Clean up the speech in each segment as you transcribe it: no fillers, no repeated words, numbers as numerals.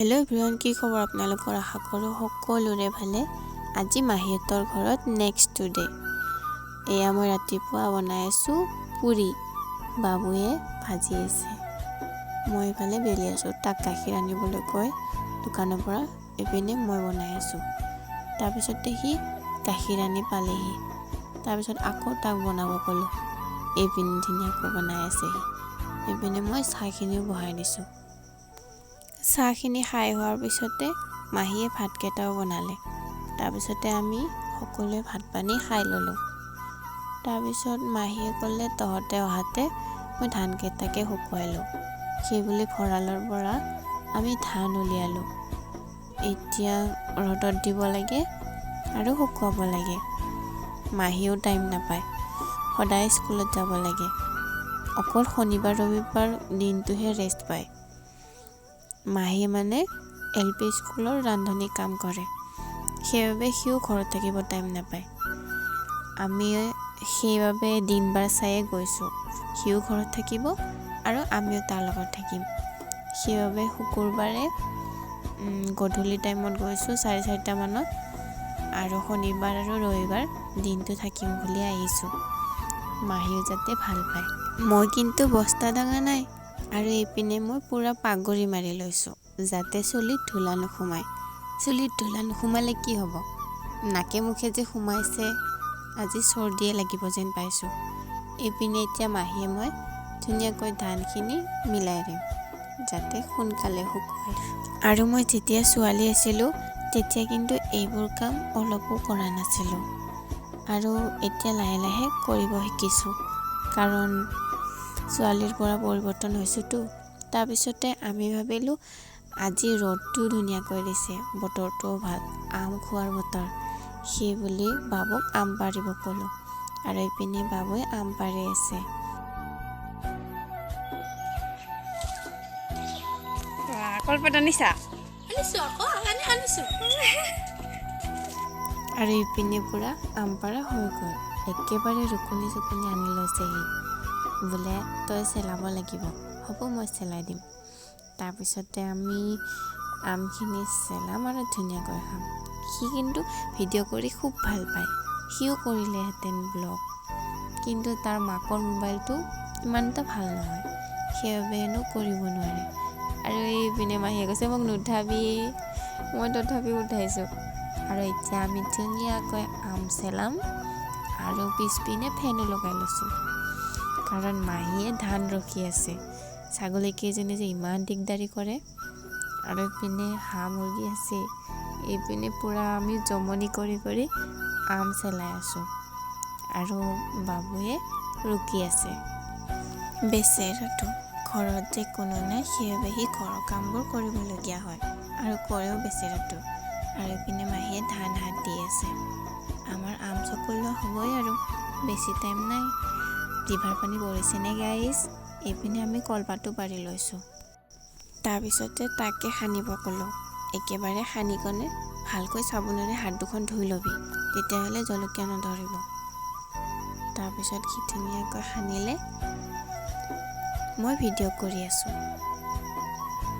Hello' everyone, কি খবৰ আপোনালোকৰ? আশা কৰোঁ সকলোৰে ভালে। আজি মাহীহঁতৰ ঘৰত নেক্সট ডে। এয়া মই ৰাতিপুৱা বনাই আছোঁ পুৰি, বাবুয়ে ভাজি আছে, মই ইফালে বেলি আছোঁ। তাক গাখীৰ আনিবলৈ কৈ দোকানৰ পৰা এইপিনে মই বনাই আছোঁ। তাৰপিছতে সি গাখীৰ আনি পালেহি, তাৰপিছত আকৌ তাক বনাব ক'লোঁ। এইপিনে ধুনীয়াকৈ বনাই আছে সি। এইপিনে মই চাহখিনিও বহাই দিছোঁ। চাহখিনি খাই হোৱাৰ পিছতে মাহীয়ে ভাতকেইটাও বনালে। তাৰপিছতে আমি সকলোৱে ভাত পানী খাই ল'লোঁ। তাৰপিছত মাহীয়ে ক'লে, তহঁতে অহাতে মই ধানকেইটাকে শুকুৱাই লওঁ। সেই বুলি ভঁৰালৰ পৰা আমি ধান উলিয়ালোঁ। এতিয়া ৰ'দত দিব লাগে আৰু শুকুৱাব লাগে। মাহীয়েও টাইম নাপায়, সদায় স্কুলত যাব লাগে। অকল শনিবাৰ ৰবিবাৰ দিনটোহে ৰেষ্ট পায়। মাহী মানে LP স্কুলৰ ৰান্ধনি কাম কৰে, সেইবাবে সিও ঘৰত থাকিব টাইম নাপায়। আমি সেইবাবে দিন বাৰ চায়ে গৈছোঁ, সিও ঘৰত থাকিব আৰু আমিও তাৰ লগত থাকিম। সেইবাবে শুকুৰবাৰে গধূলি টাইমত গৈছোঁ 4:30 মানত, আৰু শনিবাৰ আৰু ৰবিবাৰ দিনটো থাকিম বুলি আহিছোঁ, মাহীও যাতে ভাল পায়। মই কিন্তু বস্তা দাঙা নাই, আৰু এইপিনে মই পূৰা পাগুৰি মাৰি লৈছোঁ যাতে চুলিত ধূলা নোসোমায়। চুলিত ধূলা নোসোমালে কি হ'ব, নাকে মুখে যে সোমাইছে, আজি চৰ্দিয়ে লাগিব যেন পাইছোঁ। এইপিনে এতিয়া মাহীয়ে মই ধুনীয়াকৈ ধানখিনি মিলাই দিম যাতে সোনকালে শুকায়। আৰু মই যেতিয়া ছোৱালী আছিলোঁ তেতিয়া কিন্তু এইবোৰ কাম অলপো কৰা নাছিলোঁ, আৰু এতিয়া লাহে লাহে কৰিব শিকিছোঁ, কাৰণ ছোৱালীৰ পৰা পৰিৱৰ্তন হৈছোঁতো। তাৰপিছতে আমি ভাবিলোঁ আজি ৰ'দটো ধুনীয়াকৈ দিছে, বতৰটোও ভাল, আম খোৱাৰ বতৰ, সেই বুলি বাবুক আম পাৰিব ক'লোঁ। আৰু এইপিনে বাবুৱে আম পাৰি আছে। কলপাত আনিছা? আৰু এইপিনে পূৰা আম পাৰা হৈ গ'ল। একেবাৰে ৰুকনি চুকনি আনি লৈছেহি, বোলে তই চেলাব লাগিব। হ'ব, মই চেলাই দিম। তাৰপিছতে আমি আমখিনি চেলাম আৰু ধুনীয়াকৈ খাম। সি কিন্তু ভিডিঅ' কৰি খুব ভাল পায়, সিও কৰিলেহেঁতেন ব্লগ, কিন্তু তাৰ মাকৰ মোবাইলটো ইমান এটা ভাল নহয়, সেইবাবে হেনো কৰিব নোৱাৰে। আৰু এইপিনে মাহীয়ে কৈছে মোক নুঠাবি, মই তথাপিও উঠাইছোঁ। আৰু এতিয়া আমি ধুনীয়াকৈ আম চেলাম, আৰু পিছপিনে ফেনো লগাই লৈছোঁ, কাৰণ মাহীয়ে ধান ৰখি আছে। ছাগলীকেইজনী যে ইমান দিগদাৰি কৰে, আৰু এইপিনে হাঁহ মুৰ্গী আছে। এইপিনে পূৰা আমি জমনি কৰি কৰি আম চেলাই আছোঁ, আৰু বাবুৱে ৰখি আছে। বেচেৰাটো ঘৰত যে কোনো নাই, সেইবাবে সি ঘৰৰ কামবোৰ কৰিবলগীয়া হয়, আৰু কৰেও বেচেৰাটো। আৰু এইপিনে মাহীয়ে ধান হাত দি আছে। আমাৰ আম চকলোৱা হ'বই আৰু বেছি টাইম নাই। জিভাৰ পানী পৰিছেনে গাইজ? এইপিনে আমি কলপাতো পাৰি লৈছোঁ। তাৰপিছতে তাকে সানিব ক'লোঁ। একেবাৰে সানিকনে ভালকৈ চাবোনেৰে হাত দুখন ধুই ল'বি, তেতিয়াহ'লে জলকীয়া নধৰিব। তাৰপিছত সি ধুনীয়াকৈ সানিলে, মই ভিডিঅ' কৰি আছোঁ।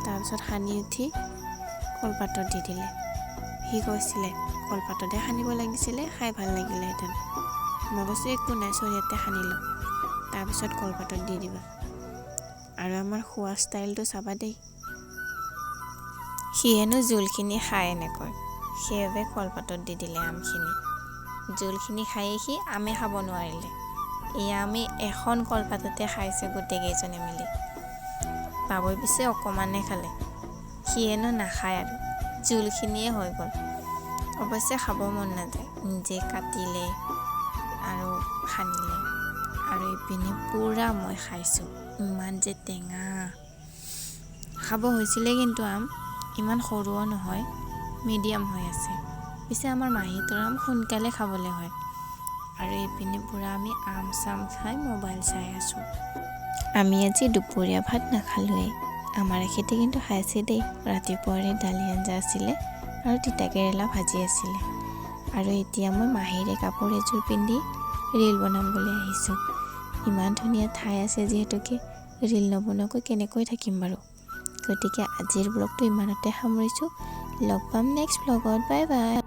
তাৰপিছত সানি উঠি কলপাতত দি দিলে। সি কৈছিলে কলপাততে সানিব লাগিছিলে, খাই ভাল লাগিলেহেঁতেন। মই কৈছোঁ একো নাই, চৰিয়াতে সানি লওঁ, তাৰপিছত কলপাতত দি দিবা। আৰু আমাৰ খোৱা ষ্টাইলটো চাবা দেই, সি হেনো জোলখিনি খায় এনেকৈ, সেইবাবে কলপাতত দি দিলে আমখিনি। জোলখিনি খায়েই সি আমে খাব নোৱাৰিলে। এয়া আমি এখন কলপাততে খাইছোঁ গোটেইকেইজনে মিলি। বাবুই পিছে অকণমানে খালে, সি হেনো নাখায় আৰু জোলখিনিয়ে হৈ গ'ল। অৱশ্যে খাব মন নাযায়, নিজে কাটিলে আৰু সানিলে। আৰু এইপিনে পূৰা মই খাইছোঁ, ইমান যে টেঙা। খাব হৈছিলে কিন্তু আম, ইমান সৰুও নহয়, মিডিয়াম হৈ আছে। পিছে আমাৰ মাহীটোৰ আম সোনকালে খাবলৈ হয়। আৰু এইপিনে পূৰা আমি আম চাম খাই মোবাইল চাই আছোঁ। আমি আজি দুপৰীয়া ভাত নাখালোৱেই। আমাৰ এখেতে কিন্তু খাইছে দেই। ৰাতিপুৱাৰে দালি আঞ্জা আছিলে আৰু তিতাকেৰেলা ভাজি আছিলে। আৰু এতিয়া মই মাহীৰে কাপোৰ এযোৰ পিন্ধি ৰীল বনাম বুলি আহিছোঁ। ইমান ধুনীয়া ঠাই আছে যিহেতুকে ৰীল নবনোৱাকৈ কেনেকৈ থাকিম বাৰু? গতিকে আজিৰ ব্লগটো ইমানতে সামৰিছোঁ। লগ পাম নেক্সট ব্লগত। Bye bye.